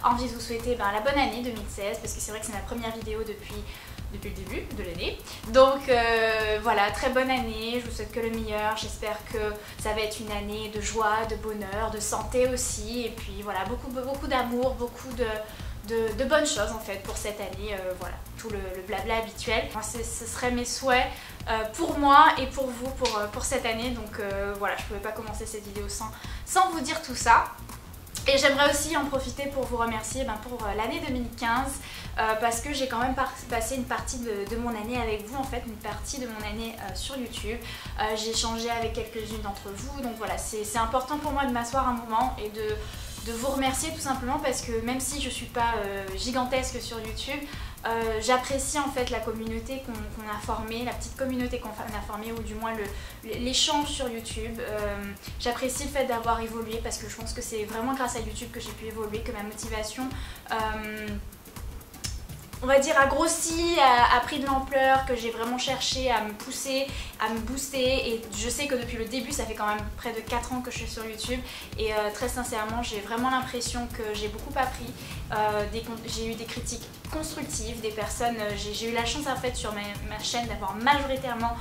envie de vous souhaiter la bonne année 2016 parce que c'est vrai que c'est ma première vidéo depuis le début de l'année. Donc voilà, très bonne année, je vous souhaite que le meilleur, j'espère que ça va être une année de joie, de bonheur, de santé aussi, et puis voilà, beaucoup d'amour, beaucoup de bonnes choses en fait pour cette année, voilà, tout le blabla habituel. Moi, ce serait mes souhaits pour moi et pour vous pour cette année, donc voilà, je ne pouvais pas commencer cette vidéo sans vous dire tout ça. Et j'aimerais aussi en profiter pour vous remercier pour l'année 2015 parce que j'ai quand même passé une partie de mon année avec vous, en fait une partie de mon année sur YouTube. J'ai échangé avec quelques-unes d'entre vous, donc voilà, c'est important pour moi de m'asseoir un moment et de vous remercier tout simplement parce que même si je ne suis pas gigantesque sur YouTube, j'apprécie en fait la communauté qu'on a formée, la petite communauté qu'on a formée, ou du moins l'échange sur YouTube. J'apprécie le fait d'avoir évolué parce que je pense que c'est vraiment grâce à YouTube que j'ai pu évoluer, que ma motivation on va dire a grossi, a pris de l'ampleur, que j'ai vraiment cherché à me pousser, à me booster, et je sais que depuis le début, ça fait quand même près de 4 ans que je suis sur YouTube, et très sincèrement j'ai vraiment l'impression que j'ai beaucoup appris, j'ai eu des critiques constructives, des personnes, j'ai eu la chance en fait sur ma chaîne d'avoir majoritairement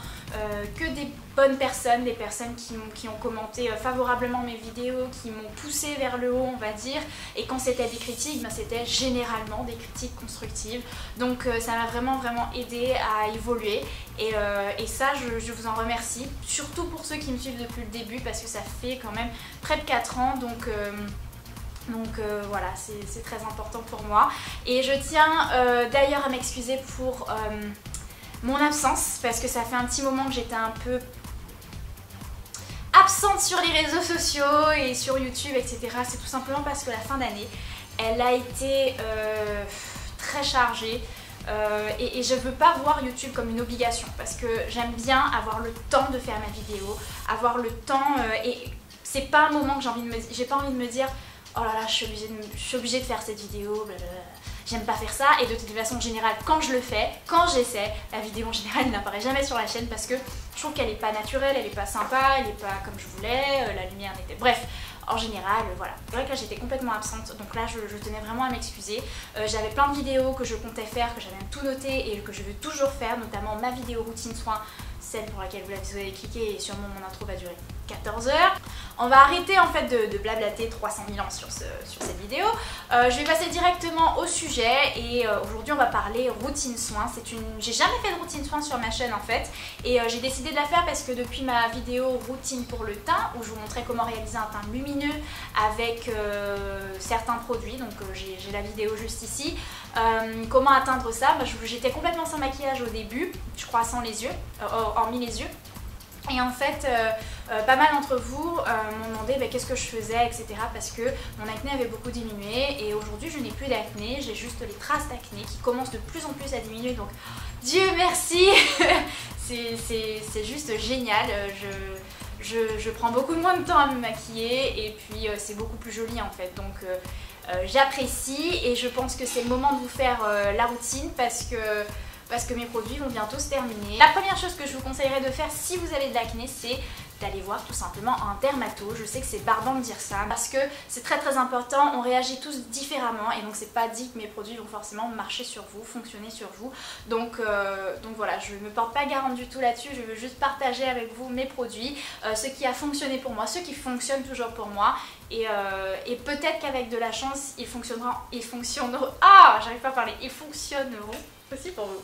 que des bonnes personnes, des personnes qui ont commenté favorablement mes vidéos, qui m'ont poussé vers le haut on va dire, et quand c'était des critiques, c'était généralement des critiques constructives, donc ça m'a vraiment aidé à évoluer, et ça je vous en remercie, surtout pour ceux qui me suivent depuis le début parce que ça fait quand même près de 4 ans, donc voilà, c'est très important pour moi. Et je tiens d'ailleurs à m'excuser pour mon absence parce que ça fait un petit moment que j'étais un peu absente sur les réseaux sociaux et sur YouTube, etc. C'est tout simplement parce que la fin d'année, elle a été très chargée. Et je veux pas voir YouTube comme une obligation parce que j'aime bien avoir le temps de faire ma vidéo, avoir le temps, et c'est pas un moment que j'ai pas envie de me dire oh là là, je suis obligée de faire cette vidéo, j'aime pas faire ça. Et de toute façon, en général, quand je le fais, quand j'essaie, la vidéo en général n'apparaît jamais sur la chaîne parce que je trouve qu'elle est pas naturelle, elle est pas sympa, elle est pas comme je voulais, la lumière n'était... Bref, en général, voilà. C'est vrai que là j'étais complètement absente, donc là je tenais vraiment à m'excuser. J'avais plein de vidéos que je comptais faire, que j'avais tout noté et que je veux toujours faire, notamment ma vidéo routine soin, celle pour laquelle vous avez cliqué, et sûrement mon intro va durer 14 heures. On va arrêter en fait de blablater 300 000 ans sur cette vidéo. Je vais passer directement au sujet, et aujourd'hui on va parler routine soin. J'ai jamais fait de routine soin sur ma chaîne en fait, et j'ai décidé de la faire parce que depuis ma vidéo routine pour le teint, où je vous montrais comment réaliser un teint lumineux avec certains produits, donc j'ai la vidéo juste ici, comment atteindre ça, j'étais complètement sans maquillage au début, je crois sans les yeux, hormis les yeux. Et en fait, pas mal d'entre vous m'ont demandé qu'est-ce que je faisais, etc. parce que mon acné avait beaucoup diminué, et aujourd'hui je n'ai plus d'acné, j'ai juste les traces d'acné qui commencent de plus en plus à diminuer, donc Dieu merci. C'est juste génial, je prends beaucoup moins de temps à me maquiller, et puis c'est beaucoup plus joli en fait, donc j'apprécie, et je pense que c'est le moment de vous faire la routine parce que mes produits vont bientôt se terminer. La première chose que je vous conseillerais de faire si vous avez de l'acné, c'est d'aller voir tout simplement un dermato. Je sais que c'est barbant de dire ça parce que c'est très important, on réagit tous différemment, et donc c'est pas dit que mes produits vont forcément marcher sur vous, fonctionner sur vous, donc voilà, je me porte pas garante du tout là-dessus, je veux juste partager avec vous mes produits, ce qui a fonctionné pour moi, ce qui fonctionne toujours pour moi, et peut-être qu'avec de la chance ils fonctionneront, j'arrive pas à parler, ils fonctionneront aussi pour vous.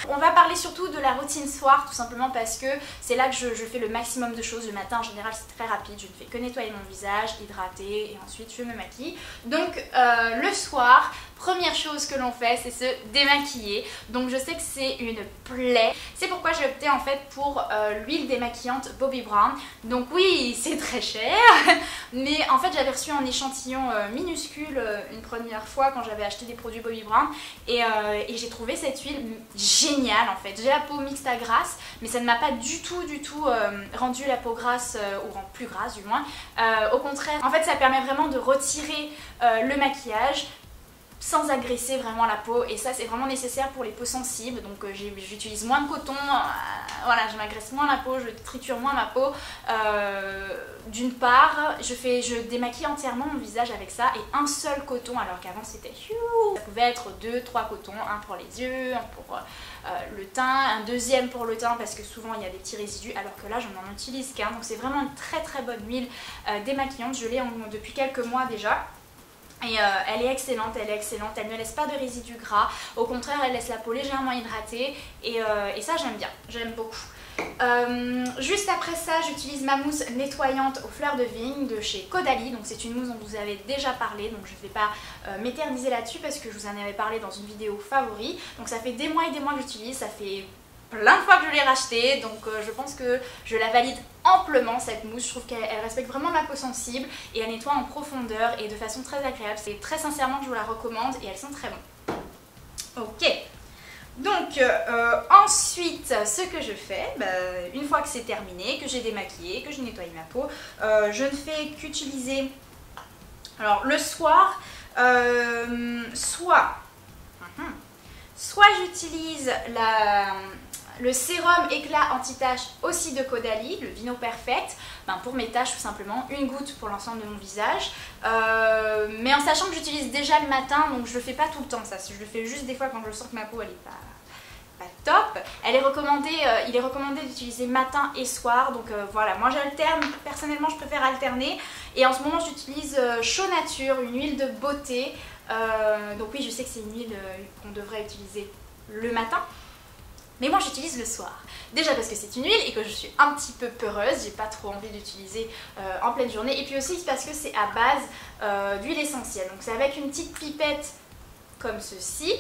On va parler surtout de la routine soir, tout simplement parce que c'est là que je fais le maximum de choses. Le matin en général c'est très rapide, je ne fais que nettoyer mon visage, hydrater, et ensuite je me maquille. Donc le soir, première chose que l'on fait, c'est se démaquiller. Donc je sais que c'est une plaie, c'est pourquoi j'ai opté en fait pour l'huile démaquillante Bobbi Brown. Donc oui, c'est très cher, mais en fait j'avais reçu un échantillon minuscule une première fois quand j'avais acheté des produits Bobbi Brown, et j'ai trouvé cette huile géniale en fait. J'ai la peau mixte à grasse, mais ça ne m'a pas du tout rendu la peau grasse, ou plus grasse du moins. Au contraire, en fait ça permet vraiment de retirer le maquillage, sans agresser vraiment la peau, et ça c'est vraiment nécessaire pour les peaux sensibles. Donc j'utilise moins de coton, voilà, je m'agresse moins la peau, je triture moins ma peau. D'une part, je démaquille entièrement mon visage avec ça et un seul coton, alors qu'avant c'était ça pouvait être 2-3 cotons, un pour les yeux, un pour le teint, un deuxième pour le teint parce que souvent il y a des petits résidus, alors que là je n'en utilise qu'un. Donc c'est vraiment une très très bonne huile démaquillante, je l'ai depuis quelques mois déjà. Et elle est excellente, elle ne laisse pas de résidus gras, au contraire elle laisse la peau légèrement hydratée et ça j'aime bien, j'aime beaucoup. Juste après ça j'utilise ma mousse nettoyante aux fleurs de vigne de chez Caudalie. Donc c'est une mousse dont vous avez déjà parlé, donc je ne vais pas m'éterniser là-dessus parce que je vous en avais parlé dans une vidéo favori. Donc ça fait des mois et des mois que j'utilise, ça fait plein de fois que je l'ai rachetée, donc je pense que je la valide amplement cette mousse. Je trouve qu'elle respecte vraiment ma peau sensible et elle nettoie en profondeur et de façon très agréable. C'est très sincèrement que je vous la recommande et elles sont très bonnes. Ok, donc ensuite ce que je fais, une fois que c'est terminé, que j'ai démaquillé, que j'ai nettoyé ma peau, je ne fais qu'utiliser, alors le soir, soit j'utilise le sérum éclat anti-tache aussi de Caudalie, le Vino Perfect, pour mes taches tout simplement, une goutte pour l'ensemble de mon visage, mais en sachant que j'utilise déjà le matin, donc je le fais pas tout le temps ça, je le fais juste des fois quand je sens que ma peau elle est pas top. Il est recommandé d'utiliser matin et soir, donc voilà, moi j'alterne, personnellement je préfère alterner, et en ce moment j'utilise Chaud Nature, une huile de beauté, donc oui je sais que c'est une huile qu'on devrait utiliser le matin, mais moi j'utilise le soir. Déjà parce que c'est une huile et que je suis un petit peu peureuse, j'ai pas trop envie d'utiliser en pleine journée. Et puis aussi parce que c'est à base d'huile essentielle. Donc c'est avec une petite pipette comme ceci.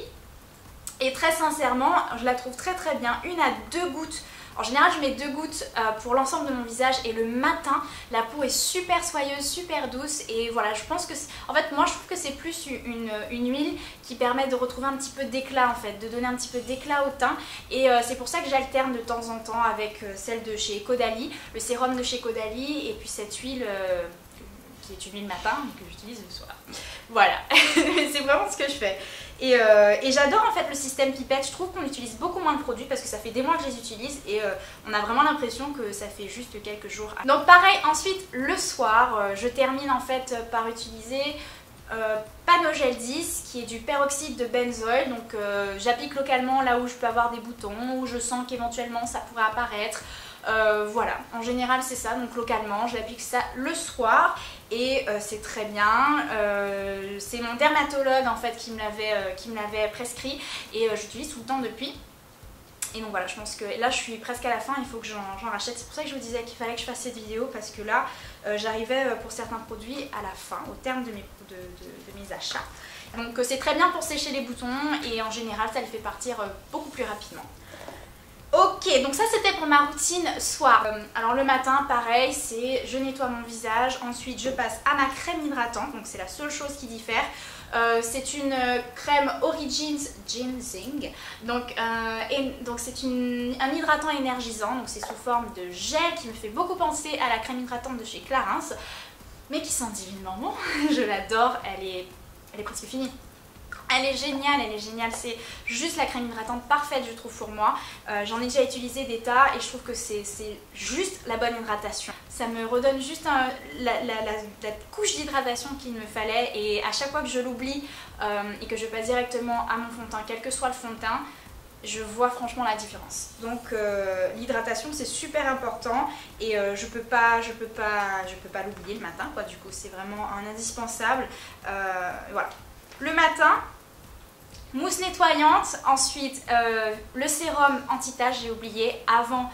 Et très sincèrement, je la trouve très très bien. 1 à 2 gouttes. En général je mets 2 gouttes pour l'ensemble de mon visage et le matin la peau est super soyeuse, super douce et voilà, je pense que en fait moi je trouve que c'est plus une huile qui permet de retrouver un petit peu d'éclat en fait, de donner un petit peu d'éclat au teint et c'est pour ça que j'alterne de temps en temps avec celle de chez Caudalie, le sérum de chez Caudalie et puis cette huile qui est une huile matin mais que j'utilise le soir. Voilà, c'est vraiment ce que je fais. Et j'adore en fait le système pipette, je trouve qu'on utilise beaucoup moins de produits parce que ça fait des mois que je les utilise et on a vraiment l'impression que ça fait juste quelques jours. Donc pareil, ensuite le soir, je termine en fait par utiliser Panogel 10 qui est du peroxyde de benzoïl, donc j'applique localement là où je peux avoir des boutons, où je sens qu'éventuellement ça pourrait apparaître. Voilà, en général c'est ça, donc localement j'applique ça le soir et c'est très bien, c'est mon dermatologue en fait qui me l'avait prescrit et j'utilise tout le temps depuis. Et donc voilà, je pense que là je suis presque à la fin, il faut que j'en rachète, c'est pour ça que je vous disais qu'il fallait que je fasse cette vidéo parce que là j'arrivais pour certains produits à la fin, au terme de mes achats. Donc c'est très bien pour sécher les boutons et en général ça les fait partir beaucoup plus rapidement. Ok, donc ça c'était pour ma routine soir. Alors le matin, pareil, c'est je nettoie mon visage, ensuite je passe à ma crème hydratante, donc c'est la seule chose qui diffère. C'est une crème Origins Ginseng, donc c'est un hydratant énergisant, donc c'est sous forme de gel qui me fait beaucoup penser à la crème hydratante de chez Clarins, mais qui sent divinement bon, je l'adore, elle est presque finie. Elle est géniale, c'est juste la crème hydratante parfaite je trouve pour moi. J'en ai déjà utilisé des tas et je trouve que c'est juste la bonne hydratation. Ça me redonne juste la couche d'hydratation qu'il me fallait et à chaque fois que je l'oublie et que je passe directement à mon fond de teint, quel que soit le fond de teint, je vois franchement la différence. Donc l'hydratation c'est super important et je peux pas l'oublier le matin quoi, du coup c'est vraiment un indispensable. Voilà. Le matin, mousse nettoyante, ensuite le sérum anti-tache, j'ai oublié, avant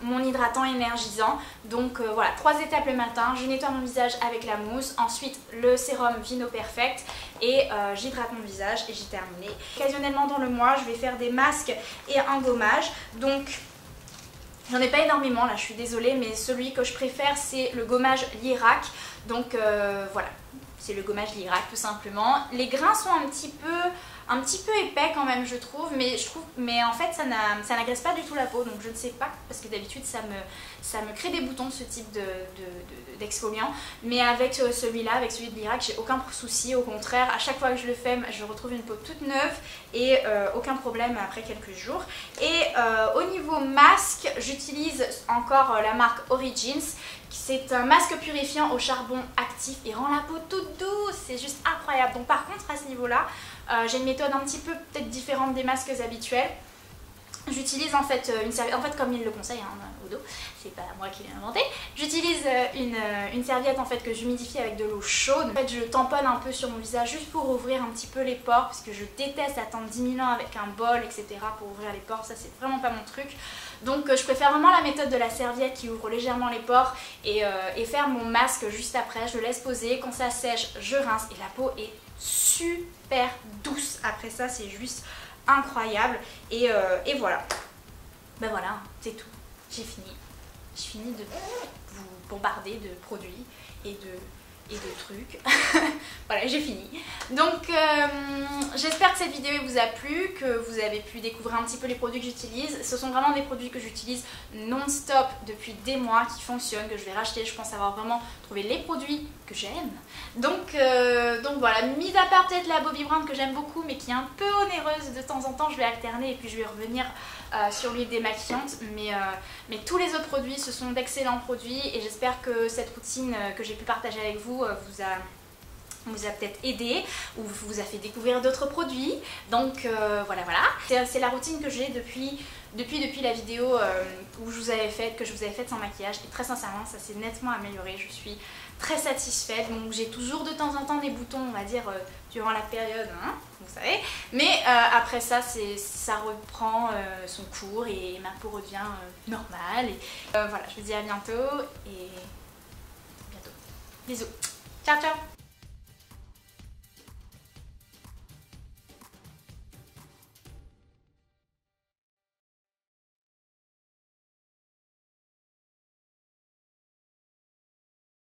mon hydratant énergisant. Donc voilà, 3 étapes le matin, je nettoie mon visage avec la mousse, ensuite le sérum Vino Perfect et j'hydrate mon visage et j'ai terminé. Occasionnellement dans le mois, je vais faire des masques et un gommage. Donc j'en ai pas énormément là, je suis désolée, mais celui que je préfère c'est le gommage Lierac. Donc voilà. c'est le gommage Lirac tout simplement. Les grains sont un petit peu épais quand même je trouve, mais en fait ça n'agresse pas du tout la peau, donc je ne sais pas, parce que d'habitude ça me crée des boutons ce type d'exfoliant, mais avec celui-là, avec celui de Lirac, j'ai aucun souci, au contraire, à chaque fois que je le fais, je retrouve une peau toute neuve et aucun problème après quelques jours. Et au niveau masque, j'utilise encore la marque Origins. C'est un masque purifiant au charbon actif et rend la peau toute douce, c'est juste incroyable. Donc par contre à ce niveau-là, j'ai une méthode un petit peu peut-être différente des masques habituels. J'utilise en fait une serviette, en fait comme il le conseille hein, au dos, c'est pas moi qui l'ai inventé. J'utilise une serviette en fait que j'humidifie avec de l'eau chaude. En fait je tamponne un peu sur mon visage juste pour ouvrir un petit peu les pores, parce que je déteste attendre 10 000 ans avec un bol etc. pour ouvrir les pores, ça c'est vraiment pas mon truc. Donc je préfère vraiment la méthode de la serviette qui ouvre légèrement les pores et faire mon masque juste après. Je le laisse poser, quand ça sèche je rince et la peau est super douce. Après ça c'est juste incroyable et voilà. Ben voilà, c'est tout. J'ai fini. J'ai fini de vous bombarder de produits et de trucs. Voilà, j'ai fini. Donc j'espère que cette vidéo vous a plu, que vous avez pu découvrir un petit peu les produits que j'utilise. Ce sont vraiment des produits que j'utilise non-stop depuis des mois, qui fonctionnent, que je vais racheter. Je pense avoir vraiment trouvé les produits que j'aime. Donc voilà, mis à part peut-être la Bobbi Brown que j'aime beaucoup mais qui est un peu onéreuse de temps en temps, je vais alterner et puis je vais revenir sur l'huile démaquillante. Mais tous les autres produits, ce sont d'excellents produits et j'espère que cette routine que j'ai pu partager avec vous vous a peut-être aidé ou vous a fait découvrir d'autres produits. Donc voilà. C'est la routine que j'ai depuis la vidéo que je vous avais faite sans maquillage et très sincèrement ça s'est nettement amélioré. Je suis très satisfaite. Donc j'ai toujours de temps en temps des boutons, on va dire durant la période, hein, vous savez, mais après ça ça reprend son cours et ma peau revient normale et voilà, je vous dis à bientôt et bientôt. Bisous. Ciao ciao.